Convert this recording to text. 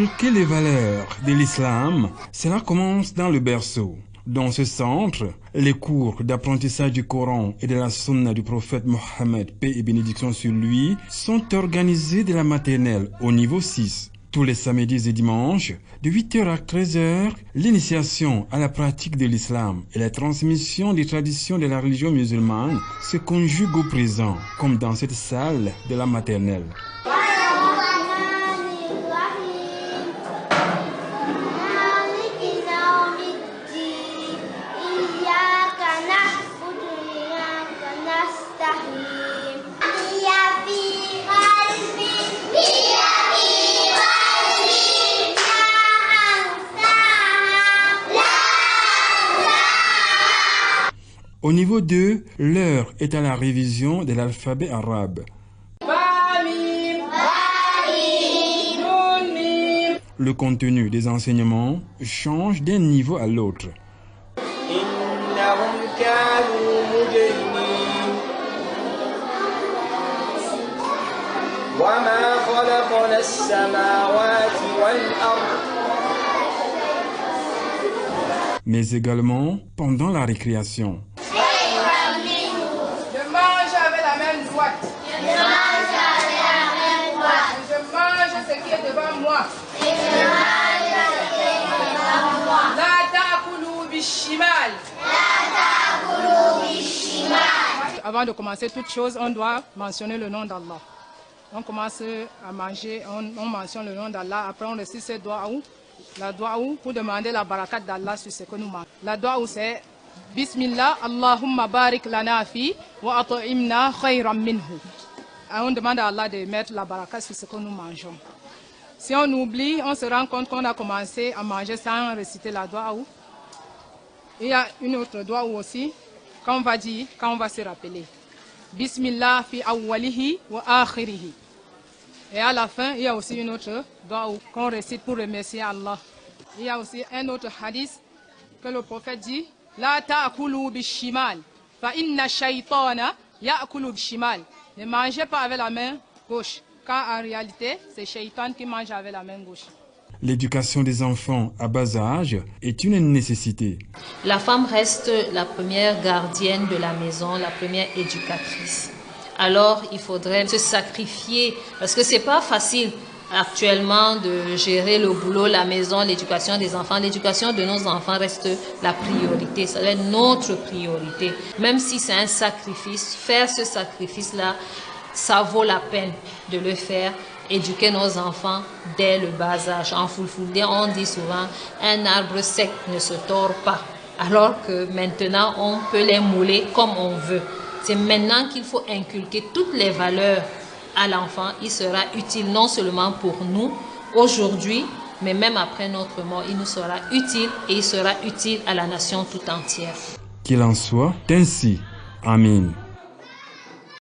Inculquer les valeurs de l'islam, cela commence dans le berceau. Dans ce centre, les cours d'apprentissage du Coran et de la Sunna du prophète Mohammed, paix et bénédiction sur lui, sont organisés de la maternelle au niveau 6. Tous les samedis et dimanches, de 8h à 13h, l'initiation à la pratique de l'islam et la transmission des traditions de la religion musulmane se conjuguent au présent, comme dans cette salle de la maternelle. Au niveau 2, l'heure est à la révision de l'alphabet arabe. Le contenu des enseignements change d'un niveau à l'autre. Mais également pendant la récréation. Je mange avec la main droite. Je mange ce qui est devant moi. La ta'kulu bishimal. Avant de commencer toute chose, on doit mentionner le nom d'Allah. On commence à manger, on mentionne le nom d'Allah, après on récite cette doigts. La doua pour demander la barakat d'Allah sur ce que nous mangeons. La doua c'est Bismillah, Allahumma barik lana fi wa at'imna khayran minhu. On demande à Allah de mettre la barakat sur ce que nous mangeons. Si on oublie, on se rend compte qu'on a commencé à manger sans réciter la doua. Il y a une autre doua aussi, quand on va dire, quand on va se rappeler. Bismillah fi awwalihi wa akhirihi. Et à la fin, il y a aussi une autre doua qu'on récite pour remercier Allah. Il y a aussi un autre hadith que le prophète dit La ta'kulu bishimal, fa inna shaytana ya'kulu bishimal. Ne mangez pas avec la main gauche, car en réalité, c'est Shaitan qui mange avec la main gauche. L'éducation des enfants à bas âge est une nécessité. La femme reste la première gardienne de la maison, la première éducatrice. Alors, il faudrait se sacrifier, parce que c'est pas facile actuellement de gérer le boulot, la maison, l'éducation des enfants. L'éducation de nos enfants reste la priorité, ça doit être notre priorité. Même si c'est un sacrifice, faire ce sacrifice-là, ça vaut la peine de le faire. Éduquer nos enfants dès le bas âge. En Fulfulde, on dit souvent, un arbre sec ne se tord pas. Alors que maintenant, on peut les mouler comme on veut. C'est maintenant qu'il faut inculquer toutes les valeurs à l'enfant. Il sera utile non seulement pour nous aujourd'hui, mais même après notre mort, il nous sera utile et il sera utile à la nation tout entière. Qu'il en soit ainsi. Amen.